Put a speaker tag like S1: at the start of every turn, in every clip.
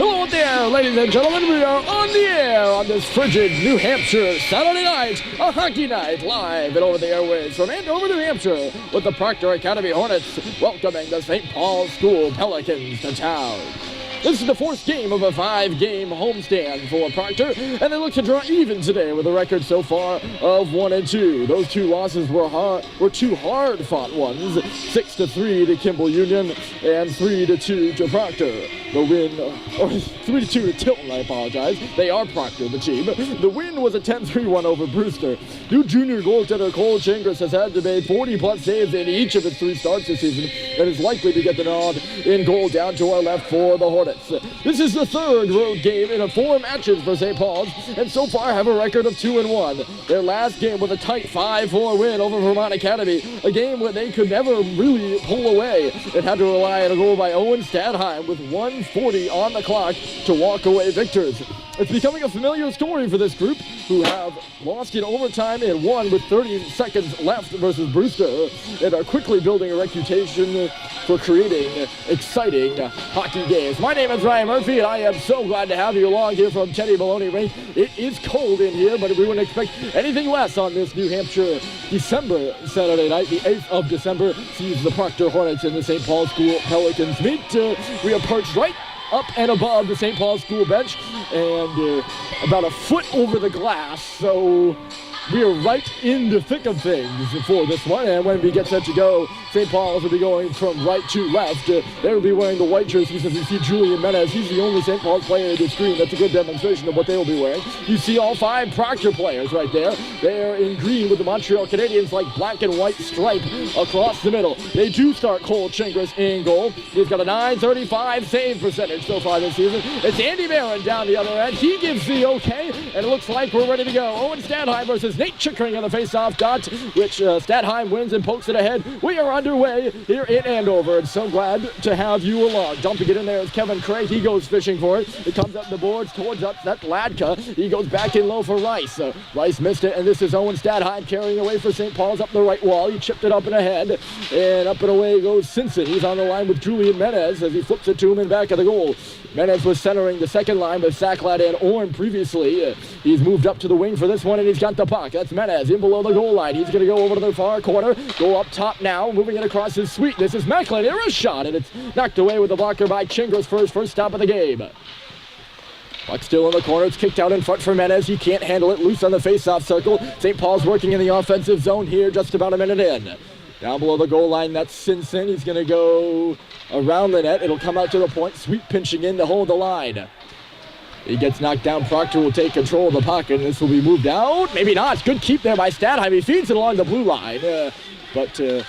S1: Hello there, ladies and gentlemen. We are on the air on this frigid New Hampshire Saturday night, a hockey night, live and over the airways from Andover, New Hampshire, with the Proctor Academy Hornets welcoming the St. Paul School Pelicans to town. This is the fourth game of a 5-game homestand for Proctor, and they look to draw even today with a record so far of 1-2. Those two losses were two hard-fought ones, 6-3 to Kimball Union and 3-2 to Proctor. The win, or 3-2 to Tilton, I apologize. They are Proctor, the team. The win was a 10-3 over Brewster. New junior goaltender Cole Chingris has had to make 40-plus saves in each of his 3 starts this season, and is likely to get the nod in goal down to our left for the Hornets. This is the third road game in 4 matches for St. Paul's, and so far have a record of 2-1. Their last game was a tight 5-4 win over Vermont Academy, a game where they could never really pull away and had to rely on a goal by Owen Stadheim with 1:40 on the clock to walk away victors. It's becoming a familiar story for this group, who have lost in overtime and won with 30 seconds left versus Brewster, and are quickly building a reputation for creating exciting hockey games. My name is Ryan Murphy, and I am so glad to have you along here from Maloney, Rink. It is cold in here, but we wouldn't expect anything less on this New Hampshire December Saturday night. The 8th of December sees the Proctor Hornets and the St. Paul School Pelicans meet. We are perched right up and above the St. Paul School bench, and about a foot over the glass, so we are right in the thick of things for this one. And when we get set to go, St. Paul's will be going from right to left. They will be wearing the white jerseys. As you see Julian Menez, he's the only St. Paul's player in the screen. That's a good demonstration of what they will be wearing. You see all 5 Proctor players right there. They are in green with the Montreal Canadiens, like black and white stripe across the middle. They do start Cole Chingris in goal. He's got a .935 save percentage so far this season. It's Andy Barron down the other end. He gives the okay, and it looks like we're ready to go. Owen Stadheim versus Nate Chickering on the face-off dot, which Stadheim wins and pokes it ahead. We are underway here in Andover, and so glad to have you along. Dumping it in there is Kevin Craig. He goes fishing for it. It comes up the boards towards up that Ladka. He goes back in low for Rice. Rice missed it, and this is Owen Stadheim carrying away for St. Paul's up the right wall. He chipped it up and ahead, and up and away goes Simpson. He's on the line with Julian Menez as he flips it to him in back of the goal. Menez was centering the second line with Sacklad and Orn previously. He's moved up to the wing for this one, and he's got the puck. That's Menez in below the goal line. He's going to go over to the far corner, go up top now, moving it across his sweet. This is Macklin. There is a shot, and it's knocked away with the blocker by Chingris for his first stop of the game. Puck still in the corner. It's kicked out in front for Menez. He can't handle it. Loose on the face-off circle. St. Paul's working in the offensive zone here, just about a minute in. Down below the goal line, that's Simpson. He's going to go around the net. It'll come out to the point. Sweet pinching in to hold the line. He gets knocked down. Proctor will take control of the puck, and this will be moved out. Maybe not. Good keep there by Stadheim. He feeds it along the blue line. But it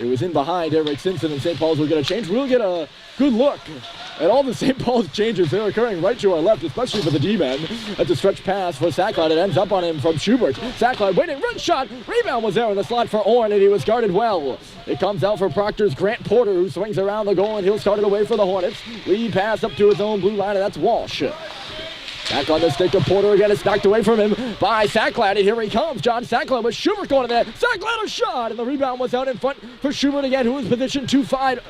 S1: was in behind Eric Simpson, and St. Paul's will get a change. We'll get a good look at all the St. Paul's changes. They're occurring right to our left, especially for the D-men. That's a stretch pass for Sacklad. It ends up on him from Schubert. Sacklad waiting, run shot. Rebound was there in the slot for Orn, and he was guarded well. It comes out for Proctor's Grant Porter, who swings around the goal, and he'll start it away for the Hornets. Lead pass up to his own blue line, and that's Walsh. Back on the stick of Porter again. It's knocked away from him by Sacklad, and here he comes. John Sacklad with Schubert going to that. Sacklad a shot, and the rebound was out in front for Schubert again, who was positioned too far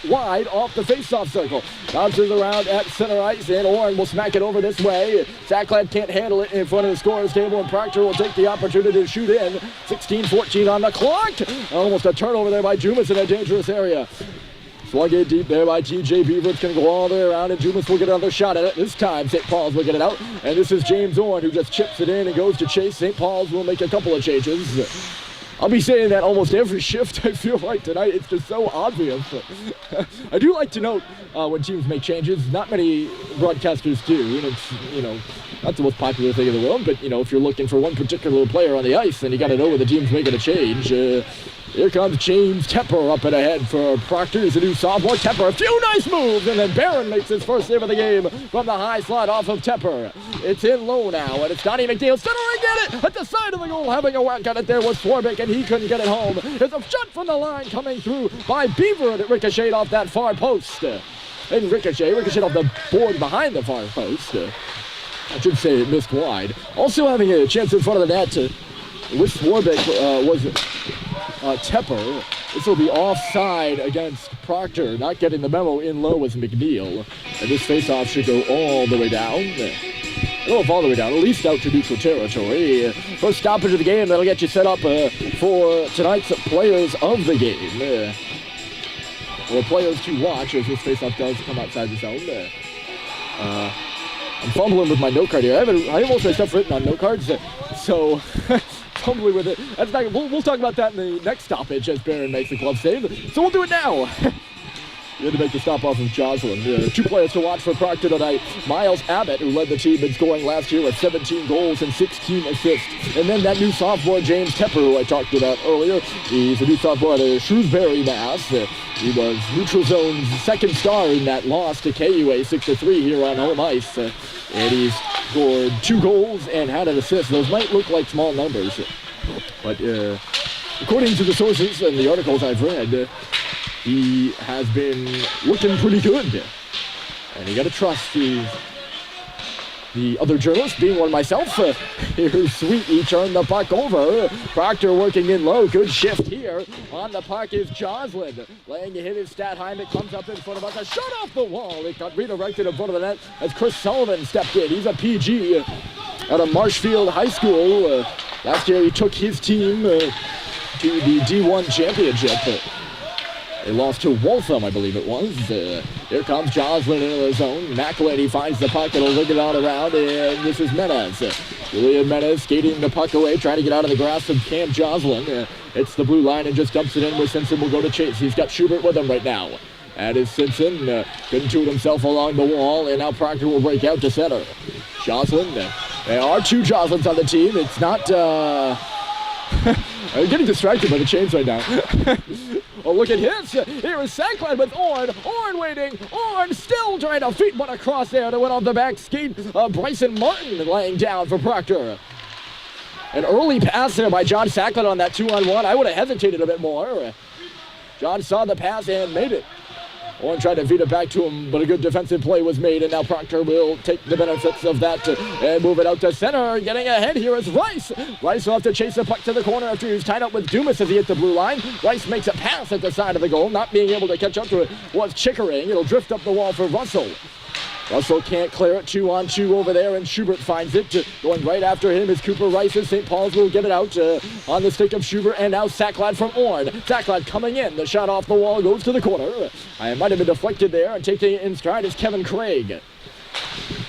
S1: wide off the face-off circle. Bounces around at center ice, and Orn will smack it over this way. Sacklad can't handle it in front of the scorer's table, and Proctor will take the opportunity to shoot in. 16-14 on the clock. Almost a turnover there by Jumas in a dangerous area. Swung in deep there by TJ Beaver. It's going to go all the way around, and Jumas will get another shot at it. This time, St. Paul's will get it out. And this is James Orn, who just chips it in and goes to chase. St. Paul's will make a couple of changes. I'll be saying that almost every shift, I feel like tonight. It's just so obvious. I do like to note when teams make changes. Not many broadcasters do. And it's, not the most popular thing in the world. But, if you're looking for one particular player on the ice, then you got to know when the team's making a change. Here comes James Tepper up and ahead for Proctor. He's a new sophomore. Tepper, a few nice moves, and then Barron makes his first save of the game from the high slot off of Tepper. It's in low now, and it's Donnie McNeil centering it at the side of the goal. Having a whack at it there was Swarbrick, and he couldn't get it home. There's a shot from the line coming through by Beaver, and it ricocheted off that far post. And ricocheted off the board behind the far post. I should say it missed wide. Also having a chance in front of the net with Swarbrick was Tepper. This will be offside against Proctor. Not getting the memo in low was McNeil. And this face-off should go all the way down. I don't know if all the way down, at least out to neutral territory. First stoppage of the game, that'll get you set up for tonight's players of the game. Or players to watch as this face-off does come outside the zone. I'm fumbling with my note card here. I have most of my stuff written on note cards, so fumbling with it. That's not, we'll talk about that in the next stoppage as Barron makes the glove save. So we'll do it now. We had to make the stop off of Jocelyn. 2 players to watch for Proctor tonight. Miles Abbott, who led the team in scoring last year with 17 goals and 16 assists. And then that new sophomore, James Tepper, who I talked about earlier. He's a new sophomore at Shrewsbury, Mass. He was Neutral Zone's second star in that loss to KUA 6-3 here on home ice. And he's scored 2 goals and had an assist. Those might look like small numbers, but according to the sources and the articles I've read, he has been looking pretty good. And you gotta trust the other journalists, being one myself. Here's Sweetie turned the puck over. Proctor working in low. Good shift here. On the puck is Jocelyn. Laying a hit is Statheim. It comes up in front of us. A shot off the wall. It got redirected in front of the net as Chris Sullivan stepped in. He's a PG out of Marshfield High School. Last year he took his team to the D1 championship. They lost to Waltham, I believe it was. Here comes Jocelyn into the zone. McElhaney finds the puck and will look it out around, and this is Menez. Julian Menez skating the puck away, trying to get out of the grasp of Cam Jocelyn. It's the blue line and just dumps it in where Simpson will go to chase. He's got Schubert with him right now. That is Simpson. Couldn't do it himself along the wall, and now Proctor will break out to center. Jocelyn. There are 2 Jocelyns on the team. It's not... I'm getting distracted by the chains right now. Oh, look at his. Here is Sacklad with Orn. Orn waiting. Orn still trying to feed one across there to win off the back skate. Bryson Martin laying down for Proctor. An early pass there by John Sacklad on that 2-on-1. I would have hesitated a bit more. John saw the pass and made it. Orn tried to feed it back to him, but a good defensive play was made, and now Proctor will take the benefits of that and move it out to center. Getting ahead here is Rice. Rice will have to chase the puck to the corner after he was tied up with Dumas as he hit the blue line. Rice makes a pass at the side of the goal. Not being able to catch up to it was Chickering. It'll drift up the wall for Russell. Russell can't clear it. 2-on-2 over there, and Schubert finds it. Going right after him is Cooper Rice, and St. Paul's will get it out on the stick of Schubert, and now Sacklad from Orn. Sacklad coming in. The shot off the wall goes to the corner. I might have been deflected there, and taking it in stride is Kevin Craig.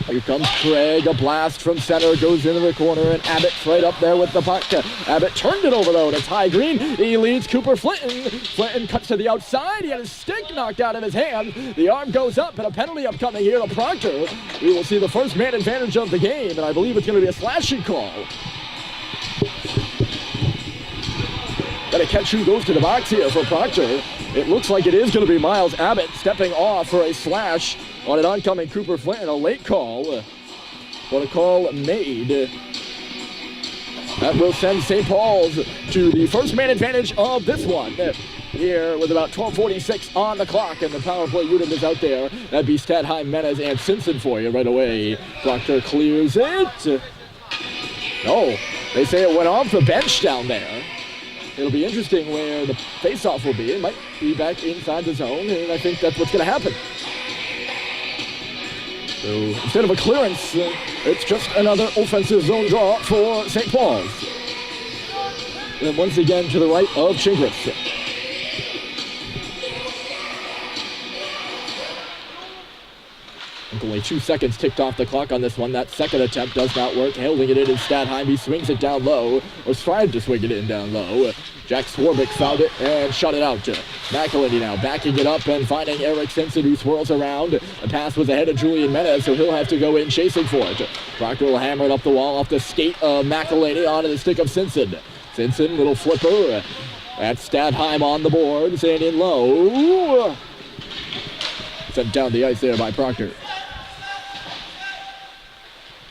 S1: Here comes Craig, a blast from center, goes into the corner, and Abbott's right up there with the puck. Abbott turned it over, though. It's High Green. He leads Cooper Flinton. Flinton cuts to the outside. He had his stick knocked out of his hand. The arm goes up, and a penalty upcoming here to Proctor. We will see the first man advantage of the game, and I believe it's going to be a slashing call. Got to catch who goes to the box here for Proctor. It looks like it is going to be Miles Abbott stepping off for a slash on an oncoming Cooper Flinton. A late call, but a call made. That will send St. Paul's to the first man advantage of this one. Here with about 12:46 on the clock, and the power play unit is out there. That'd be Statheim, Menez, and Simpson for you right away. Proctor clears it. No, they say it went off the bench down there. It'll be interesting where the face-off will be. It might be back inside the zone, and I think that's what's going to happen. So instead of a clearance, it's just another offensive zone draw for St. Paul's. And once again to the right of Chingris. Only 2 seconds ticked off the clock on this one. That second attempt does not work. Holding it in is Statheim. He swings it down low, or tried to swing it in down low. Jack Swarbrick found it and shot it out. McElhaney now backing it up and finding Eric Simpson, who swirls around. The pass was ahead of Julian Menez, so he'll have to go in chasing for it. Proctor will hammer it up the wall off the skate of McElhaney onto the stick of Simpson. Simpson, little flipper. That's Statheim on the boards and in low. Sent down the ice there by Proctor.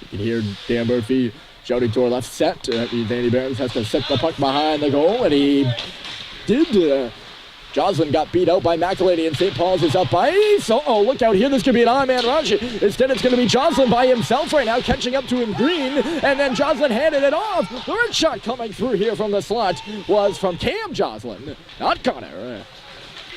S1: You can hear Dan Murphy shouting to our left set. That means Danny Barons has to set the puck behind the goal, and he did. Jocelyn got beat out by McElhaney, and St. Paul's is up by ice. Oh, look out here. This could be an on-man rush. Instead, it's going to be Jocelyn by himself right now, catching up to him Green, and then Jocelyn handed it off. The red shot coming through here from the slot was from Cam Jocelyn, not Connor.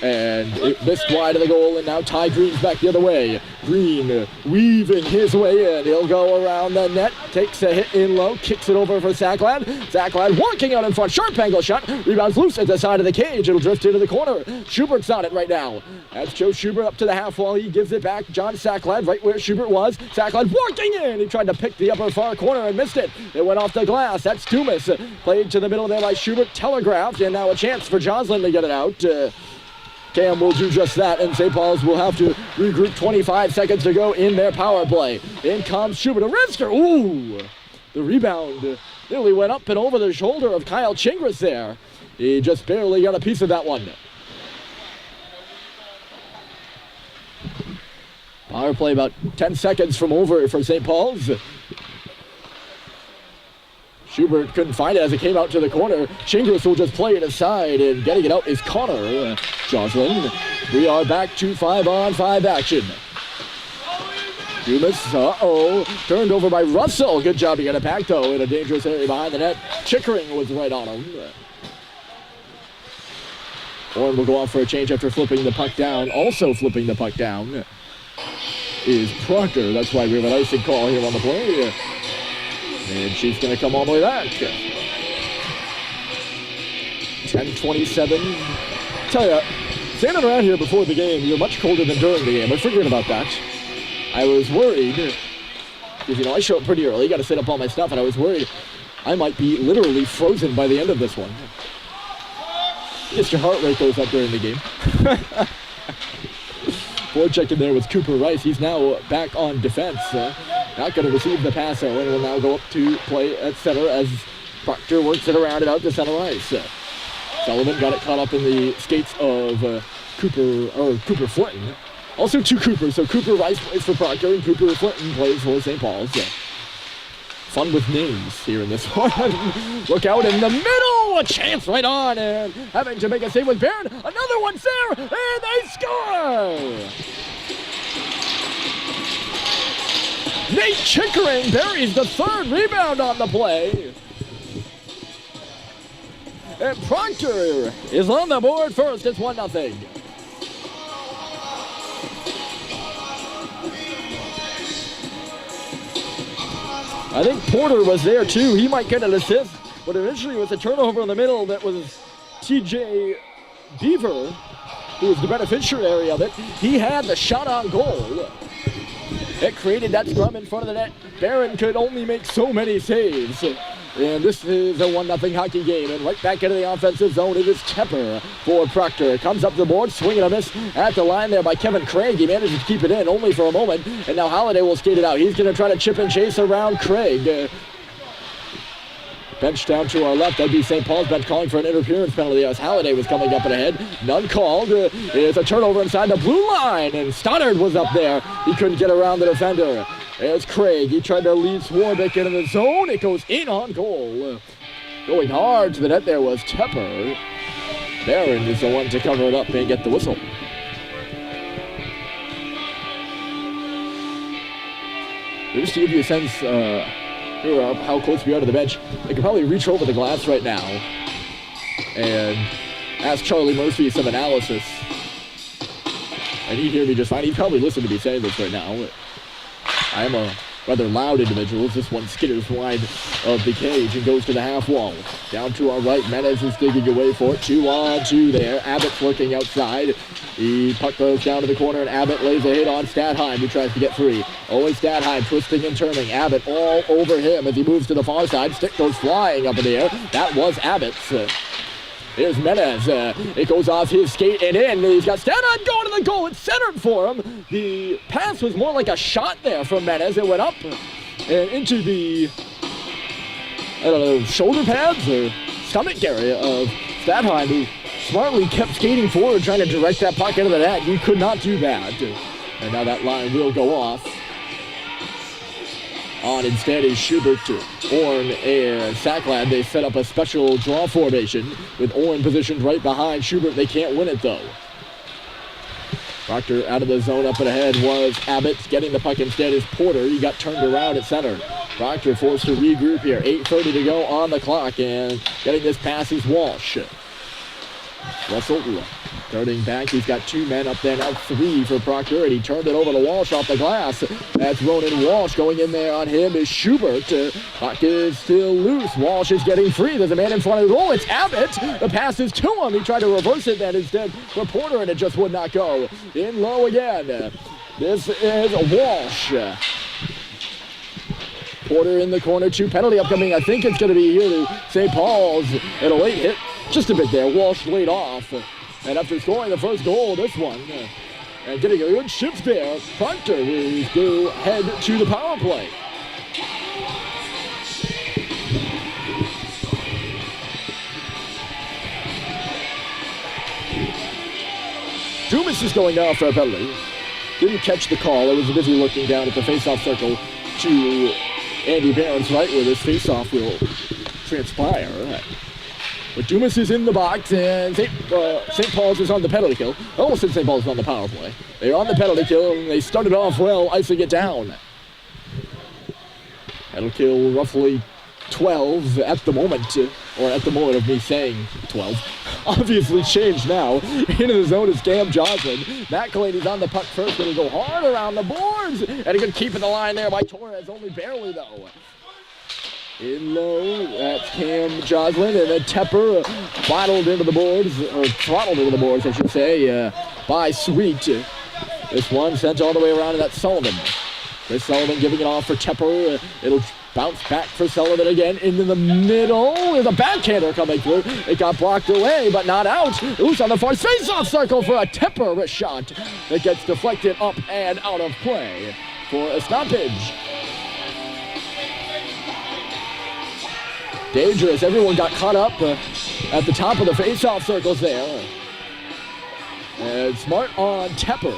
S1: And it missed wide of the goal, and now Ty Green's back the other way. Green weaving his way in. He'll go around the net, takes a hit in low, kicks it over for Zachlad. Zachlad walking out in front, sharp angle shot, rebounds loose at the side of the cage. It'll drift into the corner. Schubert's on it right now. That's Joe Schubert up to the half wall. He gives it back. John Zachlad right where Schubert was. Zachlad walking in. He tried to pick the upper far corner and missed it. It went off the glass. That's Dumas. Played to the middle there by Schubert, telegraphed, and now a chance for Joslin to get it out. Cam will do just that, and St. Paul's will have to regroup. 25 seconds to go in their power play. In comes Schubert, a wrister. Ooh! The rebound nearly went up and over the shoulder of Kyle Chingris there. He just barely got a piece of that one. Power play about 10 seconds from over for St. Paul's. Schubert couldn't find it as it came out to the corner. Chingris will just play it aside, and getting it out is Connor Joslin. We are back to 5-on-5 action. Dumas, turned over by Russell. Good job to get it back, though, in a dangerous area behind the net. Chickering was right on him. Orrin will go off for a change after flipping the puck down. Also flipping the puck down is Proctor. That's why we have an icing call here on the play. And she's going to come all the way back. 10:27. Tell ya, standing around here before the game, you're much colder than during the game. I figured about that. I was worried, because, I show up pretty early, got to set up all my stuff, and I was worried I might be literally frozen by the end of this one. I guess your heart rate goes up during the game. Forward check in there was Cooper Rice. He's now back on defense. Not going to receive the pass, and will now go up to play at center as Proctor works it around and out to center ice. Sullivan got it caught up in the skates of Cooper Flinton. Also two Coopers, so Cooper Rice plays for Proctor and Cooper Flinton plays for St. Paul's. Fun with names here in this one. Look out in the middle, a chance right on, and having to make a save with Barron. Another one's there, and they score! Nate Chickering buries the third rebound on the play. And Proctor is on the board first. It's 1-0. I think Porter was there too. He might get an assist, but eventually it was a turnover in the middle that was TJ Beaver, who was the beneficiary of it. He had the shot on goal. It created that scrum in front of the net. Barron could only make so many saves. And this is a 1-0 hockey game. And right back into the offensive zone, it is Tepper for Proctor. Comes up the board, swing and a miss at the line there by Kevin Craig. He manages to keep it in only for a moment. And now Halliday will skate it out. He's going to try to chip and chase around Craig. Bench down to our left. That'd be St. Paul's bench calling for an interference penalty as Halliday was coming up and ahead. None called. It's a turnover inside the blue line. And Stoddard was up there. He couldn't get around the defender. There's Craig. He tried to lead Swarbrick into the zone. It goes in on goal. Going hard to the net there was Tepper. Barron is the one to cover it up and get the whistle. Just to give you a sense of how close we are to the bench, I could probably reach over the glass right now and ask Charlie Murphy some analysis. And he'd hear me just fine. He'd probably listen to me saying this right now. I am a rather loud individual. This one skitters wide of the cage and goes to the half wall. Down to our right, Menez is digging away for it. 2-on-2 there. Abbott's looking outside. The puck goes down to the corner, and Abbott lays a hit on Stadheim, who tries to get free. Always Stadheim twisting and turning. Abbott all over him as he moves to the far side. Stick goes flying up in the air. That was Abbott's. Here's Menez. It goes off his skate and in. He's got Stadheim going to the goal. It's centered for him. The pass was more like a shot there from Menez. It went up and into the, shoulder pads or stomach area of Stadheim, who smartly kept skating forward, trying to direct that puck into the net. You could not do that. And now that line will go off. On instead is Schubert, Orrin, and Zachlad. They set up a special draw formation with Orrin positioned right behind Schubert. They can't win it, though. Proctor out of the zone up and ahead was Abbott. Getting the puck instead is Porter. He got turned around at center. Proctor forced to regroup here. 8:30 to go on the clock, and getting this pass is Walsh. Russell Turning back, he's got 2 men up there, now 3 for Proctor, and he turned it over to Walsh off the glass. That's Ronan Walsh. Going in there on him is Schubert. Puck is still loose. Walsh is getting free. There's a man in front of the goal. It's Abbott. The pass is to him. He tried to reverse it then instead for Porter, and it just would not go. In low again. This is Walsh. Porter in the corner, 2 penalty upcoming. I think it's going to be here to St. Paul's. And a late hit just a bit there. Walsh laid off. And after scoring the first goal, this one, and getting a good shift there, Proctor will go head to the power play. Dumas is going down for a penalty. Didn't catch the call. I was busy looking down at the face-off circle to Andy Barron's right where this face-off will transpire. But Dumas is in the box, and St. Paul's is on the penalty kill. I almost said St. Paul's is on the power play. They're on the penalty kill, and they started off well, icing it down. Penalty kill roughly 12 at the moment, or at the moment of me saying 12. Obviously changed now. Into the zone is Cam Johnson. Matt Claney's on the puck first, going to go hard around the boards. And a good keep in the line there by Torres, only barely though. In low, that's Cam Joslin, and then Tepper throttled into the boards, I should say, by Sweet. This one sent all the way around, and that's Sullivan. Chris Sullivan giving it off for Tepper. It'll bounce back for Sullivan again into the middle. There's a backhander coming through. It got blocked away, but not out. Loose on the far face-off circle for a Tepper wrist shot that gets deflected up and out of play for a stoppage. Dangerous. Everyone got caught up at the top of the face-off circles there. And smart on Tepper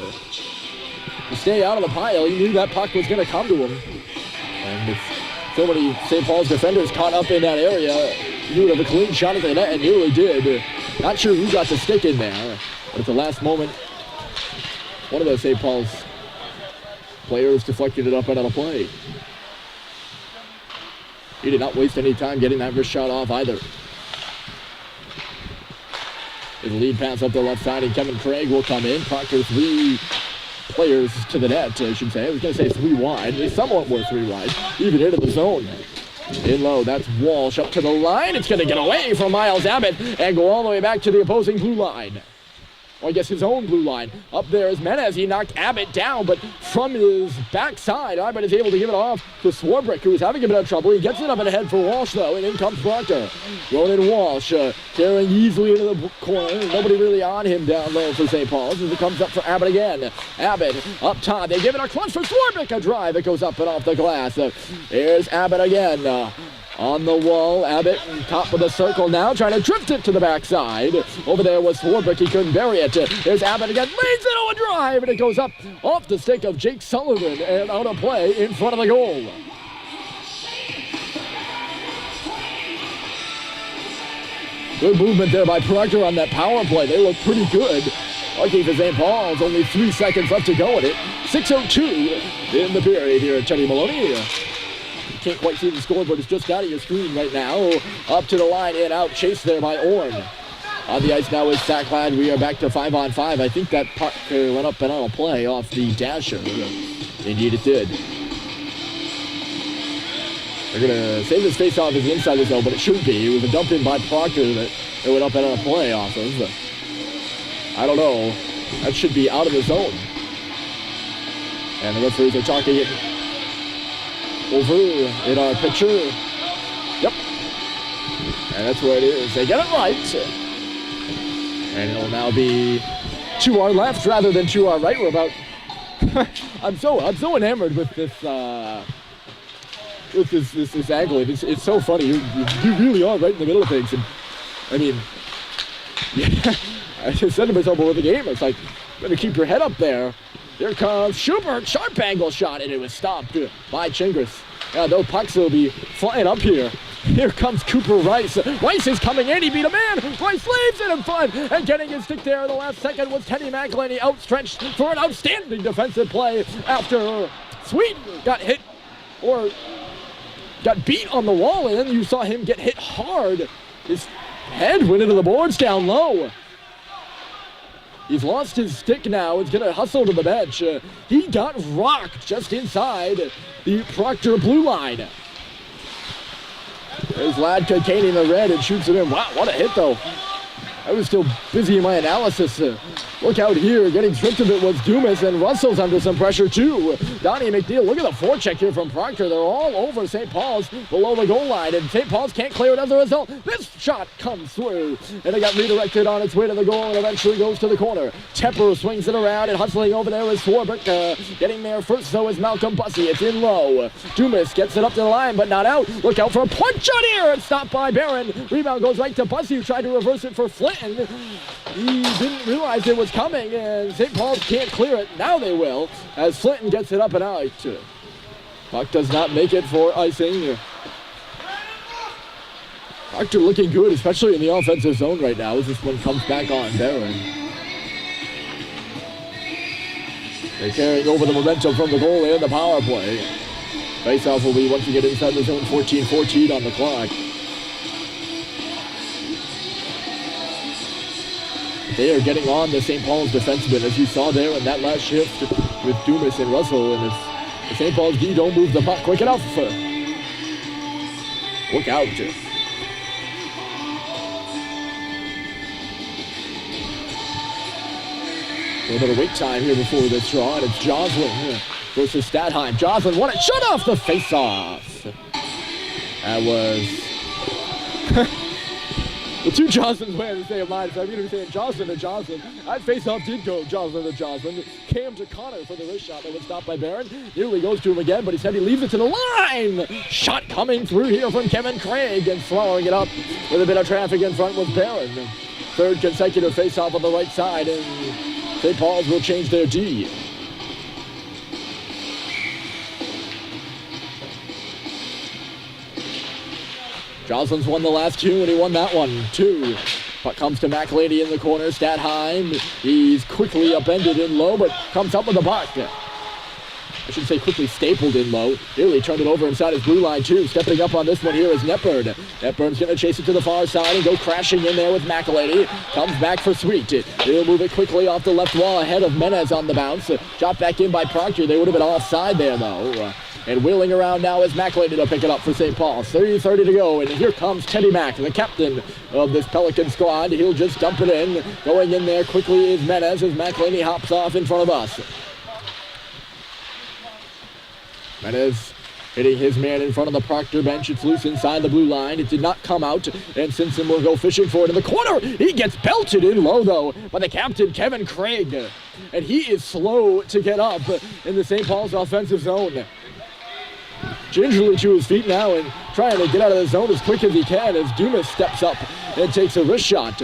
S1: to stay out of the pile. He knew that puck was going to come to him. And with so many St. Paul's defenders caught up in that area, he would have a clean shot at the net, and nearly did. Not sure who got the stick in there, but at the last moment, one of the St. Paul's players deflected it up and out of play. He did not waste any time getting that wrist shot off either. His lead pass up the left side, and Kevin Craig will come in. Proctor 3 players to the net, I should say. I was going to say 3 wide. They somewhat were 3 wide, even into the zone. In low, that's Walsh up to the line. It's going to get away from Miles Abbott and go all the way back to the opposing blue line. Or I guess his own blue line. Up there is Menez. He knocked Abbott down, but from his backside, Abbott is able to give it off to Swarbrick, who is having a bit of trouble. He gets it up and ahead for Walsh, though, and in comes Proctor. Ronan Walsh carrying easily into the corner. Nobody really on him down low for St. Paul's as it comes up for Abbott again. Abbott up top. They give it a clutch for Swarbrick. A drive. It goes up and off the glass. Here's Abbott again. On the wall, Abbott top of the circle now, trying to drift it to the backside. Over there was Swarbrick, he couldn't bury it. Here's Abbott again, leads it to a drive, and it goes up off the stick of Jake Sullivan and out of play in front of the goal. Good movement there by Proctor on that power play. They look pretty good. Lucky for St. Paul's, only 3 seconds left to go in it. 6:02 in the period here at Teddy Maloney. Can't quite see the score, but it's just out of your screen right now. Up to the line and out, chased there by Orn. On the ice now is Sacklad. We are back to 5-on-5. I think that puck went up and on a play off the dasher. Indeed it did. They're going to save this face-off as the inside the zone, but it shouldn't be. It was a dump in by Proctor that it went up and on a play off of. I don't know. That should be out of the zone. And the referees are talking it over in our picture. Yep. And that's where it is. They get it right. And it'll now be to our left rather than to our right. We're about I'm so enamored with this angle. It's so funny. You really are right in the middle of things. And I mean, yeah, I just said to myself before the game, it's like, better keep your head up there. Here comes Schubert, sharp angle shot, and it was stopped by Chingris. Yeah, those pucks will be flying up here. Here comes Cooper Rice. Rice is coming in, he beat a man. Rice leaves it in front, and getting his stick there in the last second was Teddy McElhaney, outstretched for an outstanding defensive play after Sweet got hit, or got beat on the wall, and then you saw him get hit hard. His head went into the boards down low. He's lost his stick now. He's going to hustle to the bench. He got rocked just inside the Proctor blue line. There's Latka gaining the red and shoots it in. Wow, what a hit, though. I was still busy in my analysis. Look out here, getting stripped of it was Dumas, and Russell's under some pressure too. Donnie McNeil, look at the forecheck here from Proctor. They're all over St. Paul's below the goal line, and St. Paul's can't clear it as a result. This shot comes through, and it got redirected on its way to the goal and eventually goes to the corner. Tepper swings it around, and hustling over there is Swarbrick. Getting there first, though, is Malcolm Bussey. It's in low. Dumas gets it up to the line, but not out. Look out for a punch shot here, and stopped by Barron. Rebound goes right to Bussey, who tried to reverse it for Flynn. He didn't realize it was coming, and St. Paul's can't clear it. Now they will, as Flinton gets it up and out. Puck does not make it for icing. Proctor looking good, especially in the offensive zone right now, as this one comes back on Barron. They're carrying over the momentum from the goal and the power play. Faceoff will be once you get inside the zone, 14-14 on the clock. They are getting on the St. Paul's defensemen, as you saw there in that last shift with Dumas and Russell. And if the St. Paul's D don't move the puck quick enough, look out. A little bit of wait time here before this draw, and it's Joslin versus Stadheim. Joslin won it, shut off the face-off. That was... The two Joslins went the same line, so I'm going to be saying Joslin to Joslin. That face-off did go Joslin to Joslin. Cam to Connor for the wrist shot that was stopped by Barron. Nearly goes to him again, but he said he leaves it to the line. Shot coming through here from Kevin Craig, and swallowing it up with a bit of traffic in front was Barron. Third consecutive face-off on the right side, and St. Paul's will change their D. Joslin's won the last two, and he won that one, too. Puck comes to McLady in the corner. Stadheim, he's quickly upended in low, but comes up with the puck. I should say quickly stapled in low. Nearly turned it over inside his blue line, too. Stepping up on this one here is Netburn. Netburn's going to chase it to the far side and go crashing in there with McLady. Comes back for Sweet. He'll move it quickly off the left wall ahead of Menez on the bounce. Shot back in by Proctor. They would have been offside there, though. And wheeling around now is McLady to pick it up for St. Paul. 30 to go, and here comes Teddy Mack, the captain of this Pelican squad. He'll just dump it in. Going in there quickly is Menez as McLady hops off in front of us. Menez hitting his man in front of the Proctor bench. It's loose inside the blue line. It did not come out, and Simpson will go fishing for it in the corner. He gets belted in low, though, by the captain, Kevin Craig. And he is slow to get up in the St. Paul's offensive zone. Gingerly to his feet now and trying to get out of the zone as quick as he can as Dumas steps up and takes a wrist shot.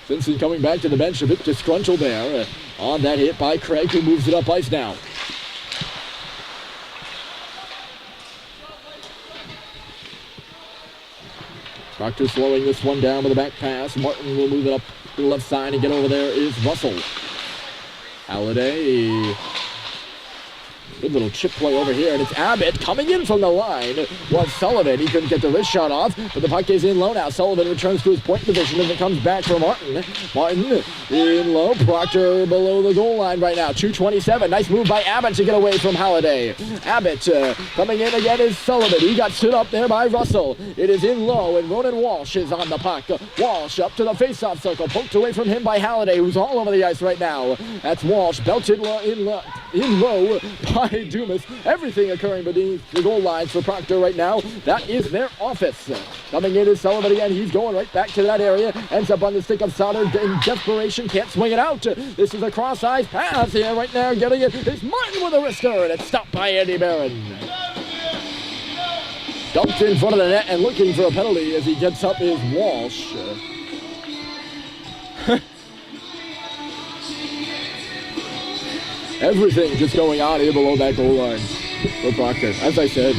S1: Simpson coming back to the bench a bit disgruntled there on that hit by Craig, who moves it up ice now. Proctor slowing this one down with a back pass. Martin will move it up to the left side and get over there is Russell. Halliday. Good little chip play over here, and it's Abbott coming in from the line. Was Sullivan. He couldn't get the wrist shot off, but the puck is in low now. Sullivan returns to his point position as it comes back for Martin. Martin in low. Proctor below the goal line right now. 2:27. Nice move by Abbott to get away from Halliday. Abbott coming in again is Sullivan. He got stood up there by Russell. It is in low, and Ronan Walsh is on the puck. Walsh up to the face-off circle. Poked away from him by Halliday, who's all over the ice right now. That's Walsh belted in low by Dumas. Everything occurring beneath the goal lines for Proctor right now. That is their office. Coming in is Sullivan again. He's going right back to that area. Ends up on the stick of Sauter in desperation. Can't swing it out. This is a cross-eyed pass here right now. Getting it is Martin with a wrister, and it's stopped by Andy Barron. Dumped in front of the net and looking for a penalty as he gets up is Walsh. Everything just going on here below that goal line for Proctor. As I said,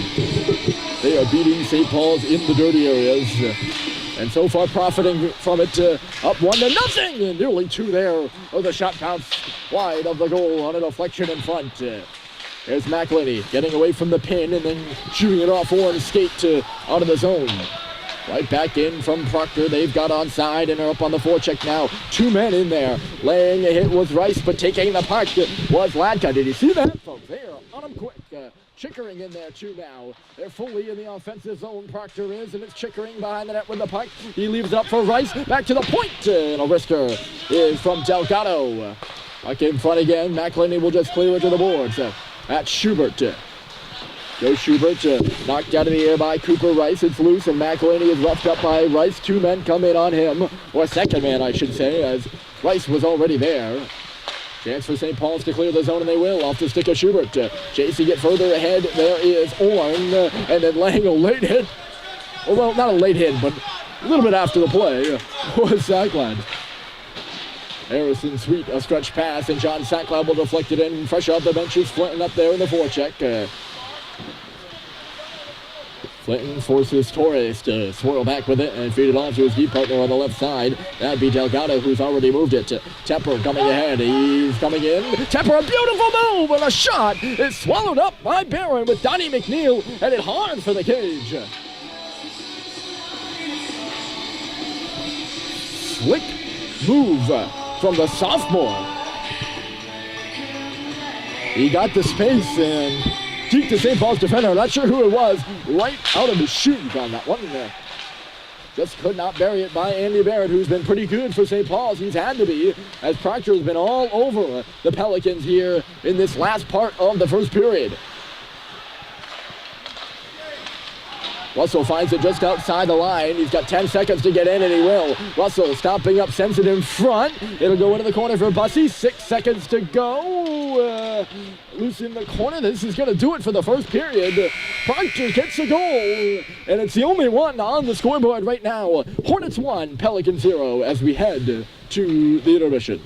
S1: they are beating St. Paul's in the dirty areas. And so far profiting from it, up 1-0. And nearly 2 there. Oh, the shot bounced wide of the goal on a deflection in front. There's McLady getting away from the pin and then shooting it off one skate out of the zone. Right back in from Proctor. They've got onside and are up on the forecheck now. 2 men in there. Laying a hit was Rice, but taking the puck was Latka. Did you see that, folks? They are on him quick. Chickering in there too now. They're fully in the offensive zone. Proctor is, and it's Chickering behind the net with the puck. He leaves it up for Rice. Back to the point. And a wrister is from Delgado. Puck in front again. Maloney will just clear it to the boards. At Schubert. Joe Schubert knocked out of the air by Cooper Rice. It's loose, and Maloney is roughed up by Rice. 2 men come in on him, or second man, I should say, as Rice was already there. Chance for St. Paul's to clear the zone, and they will. Off the stick of Schubert. Chasing it further ahead. There is Orn, and then laying a late hit. Well, not a late hit, but a little bit after the play was Sacklad. Harrison Sweet, a stretch pass, and John Sacklad will deflect it in. Fresh off the benches, Flinton up there in the forecheck. Clinton forces Torres to swirl back with it and feed it on to his deep partner on the left side. That'd be Delgado, who's already moved it. Tepper coming ahead. He's coming in. Tepper, a beautiful move, and a shot is swallowed up by Barron with Donnie McNeil, and it hard for the cage. Slick move from the sophomore. He got the space and deep to St. Paul's defender. Not sure who it was. Right out of his shoes on that one. Just could not bury it by Andy Barrett, who's been pretty good for St. Paul's. He's had to be, as Proctor has been all over the Pelicans here in this last part of the first period. Russell finds it just outside the line. He's got 10 seconds to get in, and he will. Russell stopping up, sends it in front. It'll go into the corner for Bussey. 6 seconds to go. Loose in the corner. This is going to do it for the first period. Proctor gets a goal, and it's the only one on the scoreboard right now. Hornets 1, Pelicans 0, as we head to the intermission.